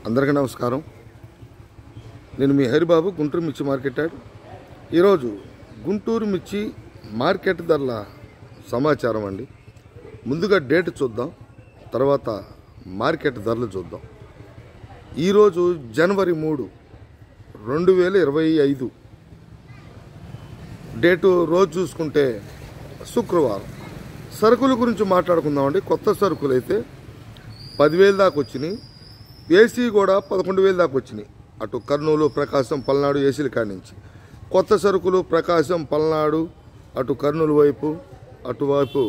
అందరికీ నమస్కారం. నేను మీ హరిబాబు, గుంటూరు మిర్చి మార్కెట్ యార్డ్. ఈరోజు గుంటూరు మిర్చి మార్కెట్ ధరల సమాచారం అండి. ముందుగా డేట్ చూద్దాం, తర్వాత మార్కెట్ ధరలు చూద్దాం. ఈరోజు జనవరి 3, 2025 డేటు. రోజు చూసుకుంటే శుక్రవారం. సరుకుల గురించి మాట్లాడుకుందామండి. కొత్త సరుకులు అయితే 10,000 దాకా వచ్చినాయి. ఏసీ కూడా 11,000 దాకా వచ్చినాయి. అటు కర్నూలు, ప్రకాశం, పల్నాడు ఏసీల కాడి నుంచి కొత్త సరుకులు ప్రకాశం, పల్నాడు, అటు కర్నూలు వైపు, అటువైపు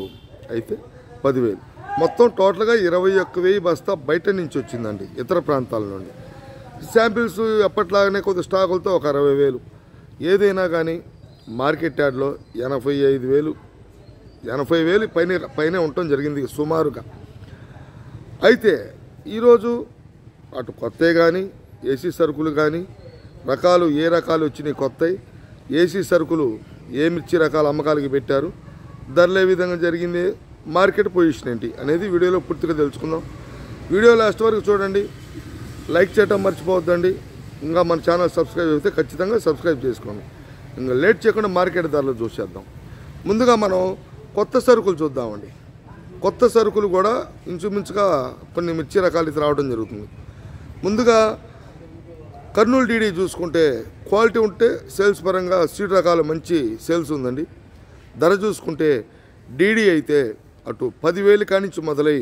అయితే 10,000. మొత్తం టోటల్గా 21,000 బస్తా బయట నుంచి వచ్చిందండి, ఇతర ప్రాంతాల నుండి. శాంపిల్స్ ఎప్పట్లాగానే కొద్ది స్టాకులతో ఒక 60,000. ఏదైనా కానీ మార్కెట్ యార్డ్లో 80,000 పైనే ఉండటం జరిగింది సుమారుగా. అయితే ఈరోజు అటు కొత్త కానీ ఏసీ సరుకులు కానీ రకాలు ఏ రకాలు వచ్చినాయి కొత్తవి, ఏసీ సరుకులు ఏ మిర్చి రకాల అమ్మకాలకి పెట్టారు, ధరలు ఏ విధంగా జరిగింది, మార్కెట్ పొజిషన్ ఏంటి అనేది వీడియోలో పూర్తిగా తెలుసుకుందాం. వీడియో లాస్ట్ వరకు చూడండి. లైక్ చేయడం మర్చిపోవద్దండి. ఇంకా మన ఛానల్ సబ్స్క్రైబ్ అయితే ఖచ్చితంగా సబ్స్క్రైబ్ చేసుకోండి. ఇంకా లేట్ చేయకుండా మార్కెట్ ధరలు చూసేద్దాం. ముందుగా మనం కొత్త సరుకులు చూద్దామండి. కొత్త సరుకులు కూడా ఇంచుమించుగా కొన్ని మిర్చి రకాలు ఇది రావడం జరుగుతుంది. ముందుగా కర్నూలు డీడీ చూసుకుంటే క్వాలిటీ ఉంటే సేల్స్ పరంగా సీడ్ రకాలు మంచి సేల్స్ ఉందండి. ధర చూసుకుంటే డీడీ అయితే అటు 10,000 కానించి మొదలై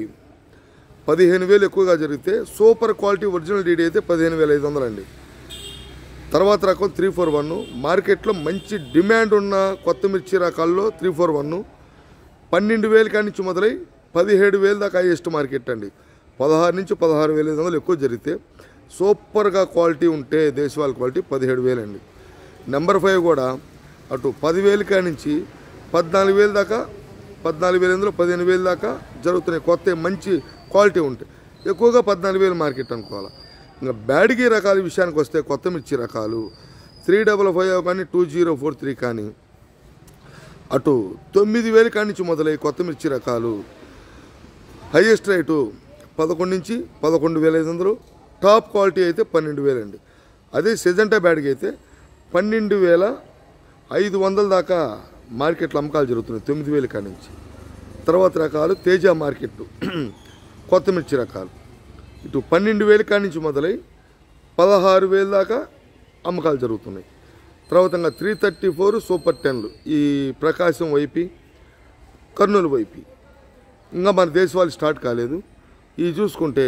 15,000 ఎక్కువగా జరిగితే సూపర్ క్వాలిటీ ఒరిజినల్ డీడీ అయితే 15,500 అండి. తర్వాత రకం 341 మార్కెట్లో మంచి డిమాండ్ ఉన్న కొత్త మిర్చి రకాల్లో 341 12,000 కానించి మొదలై 17,000 దాకా హైయెస్ట్ మార్కెట్ అండి. 16 నుంచి 16,500 ఎక్కువ జరిగితే సూపర్గా క్వాలిటీ ఉంటే దేశవాళ క్వాలిటీ 17,000 అండి. నెంబర్ 5 కూడా అటు 10,000 కానించి 14,000 దాకా, 14,500, 15,000 దాకా జరుగుతున్నాయి. కొత్త మంచి క్వాలిటీ ఉంటే ఎక్కువగా 14,000 మార్కెట్ అనుకోవాలి. ఇంకా బ్యాడ్గీ రకాల విషయానికి వస్తే కొత్త మిర్చి రకాలు 355 కానీ 2043 కానీ అటు 9,000 కానించి మొదలై కొత్త మిర్చి రకాలు హైయెస్ట్ రేటు 11 నుంచి 11,500, టాప్ క్వాలిటీ అయితే 12,000 అండి. అదే సిజంటా బ్యాడ్కి అయితే 12,500 దాకా మార్కెట్లో అమ్మకాలు జరుగుతున్నాయి 9,000 కానించి. తర్వాత రకాలు తేజ మార్కెట్ కొత్త మిర్చి రకాలు ఇటు 12,000 కానించి మొదలై 16,000 దాకా అమ్మకాలు జరుగుతున్నాయి. తర్వాత 334 సూపర్ 10లు ఈ ప్రకాశం వైపు, కర్నూలు వైపు. ఇంకా మన దేశవాళీ స్టార్ట్ కాలేదు. ఇవి చూసుకుంటే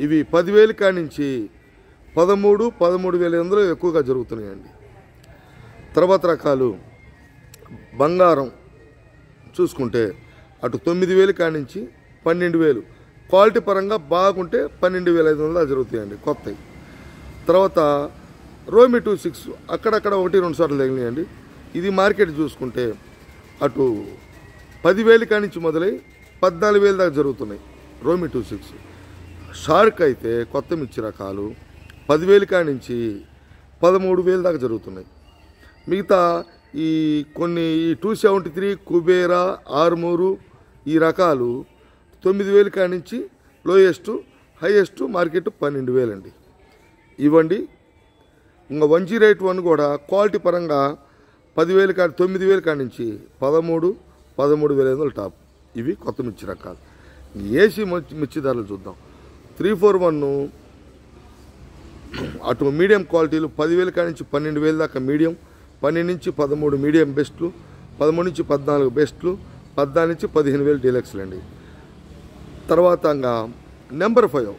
ఇవి 10,000 కానించి 13,500 ఎక్కువగా జరుగుతున్నాయండి. తర్వాత రకాలు బంగారం చూసుకుంటే అటు 9,000 కానించి 12,000 క్వాలిటీ పరంగా బాగుంటే 12,500 జరుగుతాయండి కొత్తవి. తర్వాత రోమి 26 అక్కడక్కడ 1-2 సార్లు తగిలినాయండి. ఇది మార్కెట్ చూసుకుంటే అటు 10,000 కానించి మొదలై 14,000 దాకా జరుగుతున్నాయి రోమి 26. షార్క్ అయితే కొత్త మిర్చి రకాలు 10,000 కానించి 13,000 దాకా జరుగుతున్నాయి. మిగతా ఈ కొన్ని 273 కుబేరా, ఆర్మూరు ఈ రకాలు 9,000 కానించి లోయెస్ట్, హైయెస్ట్ మార్కెట్ 12,000 అండి. ఇవ్వండి. ఇంకా 108 కూడా క్వాలిటీ పరంగా 9,000 కానించి 13,500 టాప్. ఇవి కొత్త మిర్చి రకాలు. ఏసీ మిర్చి ధరలు చూద్దాం. 341 అటు మీడియం క్వాలిటీలు 10,000 కానించి 12,000 దాకా మీడియం, 12 నుంచి 13 మీడియం బెస్ట్లు, 13 నుంచి 14 బెస్ట్లు, 14 నుంచి 15,000 డీలక్స్లు అండి. తర్వాత నెంబర్ 5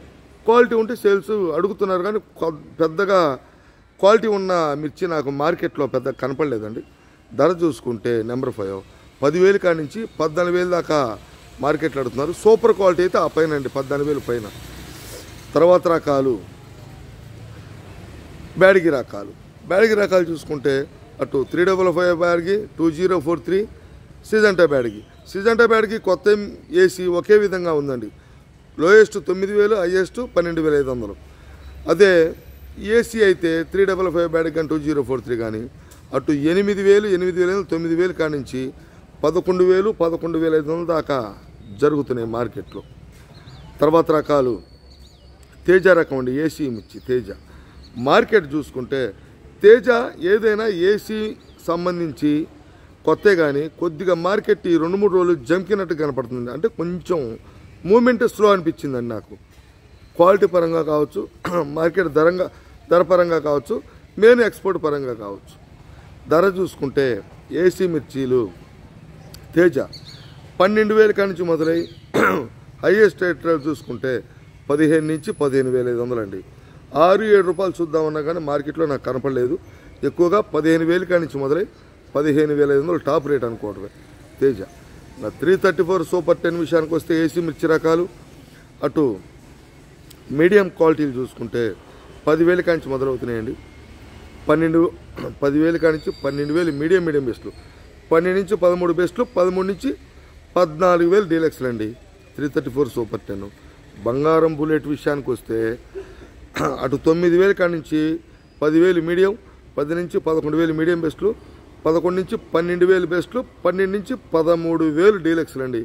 క్వాలిటీ ఉంటే సేల్స్ అడుగుతున్నారు కానీ పెద్దగా క్వాలిటీ ఉన్న మిర్చి నాకు మార్కెట్లో పెద్ద కనపడలేదండి. ధర చూసుకుంటే నెంబర్ 5 10,000 కానించి 14,000 దాకా మార్కెట్లో అడుగుతున్నారు. సూపర్ క్వాలిటీ అయితే ఆ పైన అండి 14,000 పైన. తర్వాత రకాలు బ్యాడ్గీ రకాలు చూసుకుంటే అటు 355 బ్యాడ్గీ, 2043 సిజంటా బ్యాడ్గీ కొత్త ఏసీ ఒకే విధంగా ఉందండి. Lowest 9,000, highest 12,500. అదే ఏసీ అయితే 355 బ్యాడ్గీ కానీ 2043 కానీ అటు 8,000, 9,000 కానించి 11,000, 11,500 దాకా జరుగుతున్నాయి మార్కెట్లో. తర్వాత రకాలు తేజ రకం అండి, ఏసీ మిర్చి తేజ. మార్కెట్ చూసుకుంటే తేజ ఏదైనా ఏసీ సంబంధించి కొత్త కానీ కొద్దిగా మార్కెట్ ఈ 2-3 రోజులు జంకినట్టు కనపడుతుంది. అంటే కొంచెం మూమెంట్ స్లో అనిపించిందండి నాకు. క్వాలిటీ పరంగా కావచ్చు, మార్కెట్ ధర పరంగా కావచ్చు, మెయిన్ ఎక్స్పోర్ట్ పరంగా కావచ్చు. ధర చూసుకుంటే ఏసీ మిర్చీలు తేజ 12,000 కాడి నుంచి మొదలై హైయెస్ట్ రేట్ చూసుకుంటే 15 నుంచి 15,500 అండి. 6-7 రూపాయలు చూద్దామన్నా కానీ మార్కెట్లో నాకు కనపడలేదు. ఎక్కువగా 15,000 కాడి నుంచి మొదలై 15,500 టాప్ రేట్ అనుకోవడమే తేజ. 334 సూపర్ 10 విషయానికి వస్తే ఏసీ మిర్చి రకాలు అటు మీడియం క్వాలిటీలు చూసుకుంటే 10,000 కాడి నుంచి మొదలవుతున్నాయండి. 10,000 కాడి నుంచి 12,000 మీడియం బెస్ట్లు, 12 నుంచి 13 బెస్ట్లు, 13 నుంచి 14,000 డీలక్స్లు అండి. 334 సూపర్ 10. బంగారం బుల్లెట్ విషయానికి వస్తే అటు 9,000 కాడి నుంచి 10,000 మీడియం, 10 నుంచి 11,000 మీడియం బెస్ట్లు, 11 నుంచి 12,000 బెస్ట్లు, 12 నుంచి 13,000 డీలక్స్లు అండి.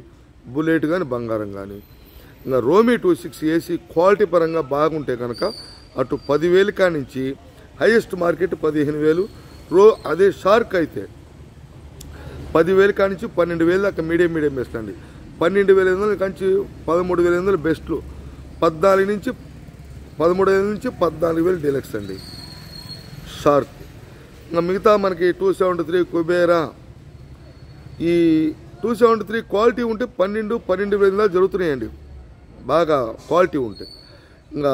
బుల్లెట్ కానీ బంగారం కానీ. ఇంకా రోమీ 26 ఏసీ క్వాలిటీ పరంగా బాగుంటే కనుక అటు 10,000 కాడి నుంచి హైయెస్ట్ మార్కెట్ 15,000. అదే షార్క్ అయితే 10,000 కాడి నుంచి 12,000 దాకా మీడియం బెస్ట్ అండి. 12,500 కాడి నుంచి 13,500 బెస్ట్లు, 13,000 నుంచి 14,000 డీలక్స్ అండి షార్క్. ఇంకా మిగతా మనకి 273 కుబేరా, ఈ 273 క్వాలిటీ ఉంటే 12,000 జరుగుతున్నాయండి బాగా క్వాలిటీ ఉంటే. ఇంకా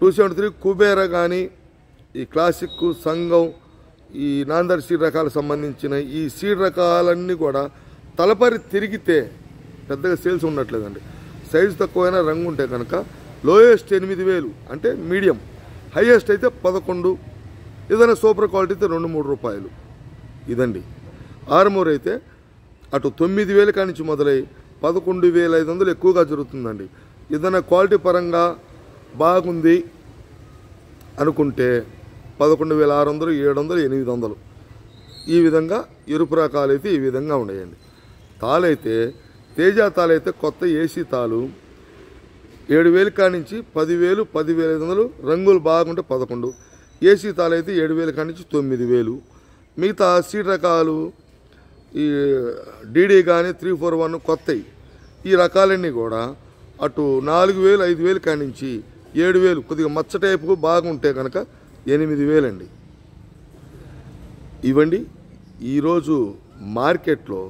273 కుబేరా కానీ ఈ క్లాసిక్ సంఘం ఈ నాందర్ సీడ్ రకాలకు సంబంధించిన ఈ సీడ్ రకాలన్నీ కూడా తలపరి తిరిగితే పెద్దగా సేల్స్ ఉండట్లేదండి. సైజు తక్కువైనా రంగు ఉంటే కనుక లోయెస్ట్ 8,000 అంటే మీడియం, హైయెస్ట్ అయితే 11, ఏదైనా సూపర్ క్వాలిటీ అయితే 2-3 రూపాయలు ఇదండి. ఆర్మూర్ అయితే అటు 9,000 కాడి నుంచి మొదలై 11,500 ఎక్కువగా జరుగుతుందండి. ఏదైనా క్వాలిటీ పరంగా బాగుంది అనుకుంటే 11,600, 700, 800 ఈ విధంగా ఎరుపు రకాలు అయితే ఈ విధంగా ఉన్నాయండి. తాళైతే తేజ తాళైతే కొత్త ఏసీ తాళు 7,000 కాడి నుంచి 10,000, 10,500, రంగులు బాగుంటే 11. ఏసీ తాళైతే 7,000 కాడి నుంచి 9,000. మిగతా సీడ్ రకాలు ఈ డీడీ కానీ 341 కొత్తవి ఈ రకాలన్నీ కూడా అటు 4,000, 5,000 కాడి నుంచి 7,000, కొద్దిగా మచ్చ టైపు బాగుంటే కనుక 8,000 అండి. ఇవ్వండి ఈరోజు మార్కెట్లో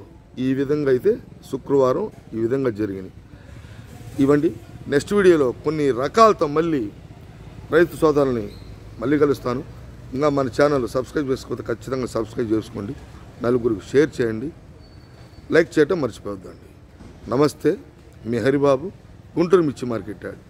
ఈ విధంగా అయితే శుక్రవారం ఈ విధంగా జరిగినాయి. ఇవ్వండి నెక్స్ట్ వీడియోలో కొన్ని రకాలతో మళ్ళీ రైతు సోదరుల్ని మళ్ళీ కలుస్తాను. ఇంకా మన ఛానల్ సబ్స్క్రైబ్ చేసుకోకపోతే ఖచ్చితంగా సబ్స్క్రైబ్ చేసుకోండి, నలుగురికి షేర్ చేయండి, లైక్ చేయటం మర్చిపోవద్దండి. నమస్తే, మీ హరిబాబు, గుంటూరు మిర్చి మార్కెట్ యార్డ్.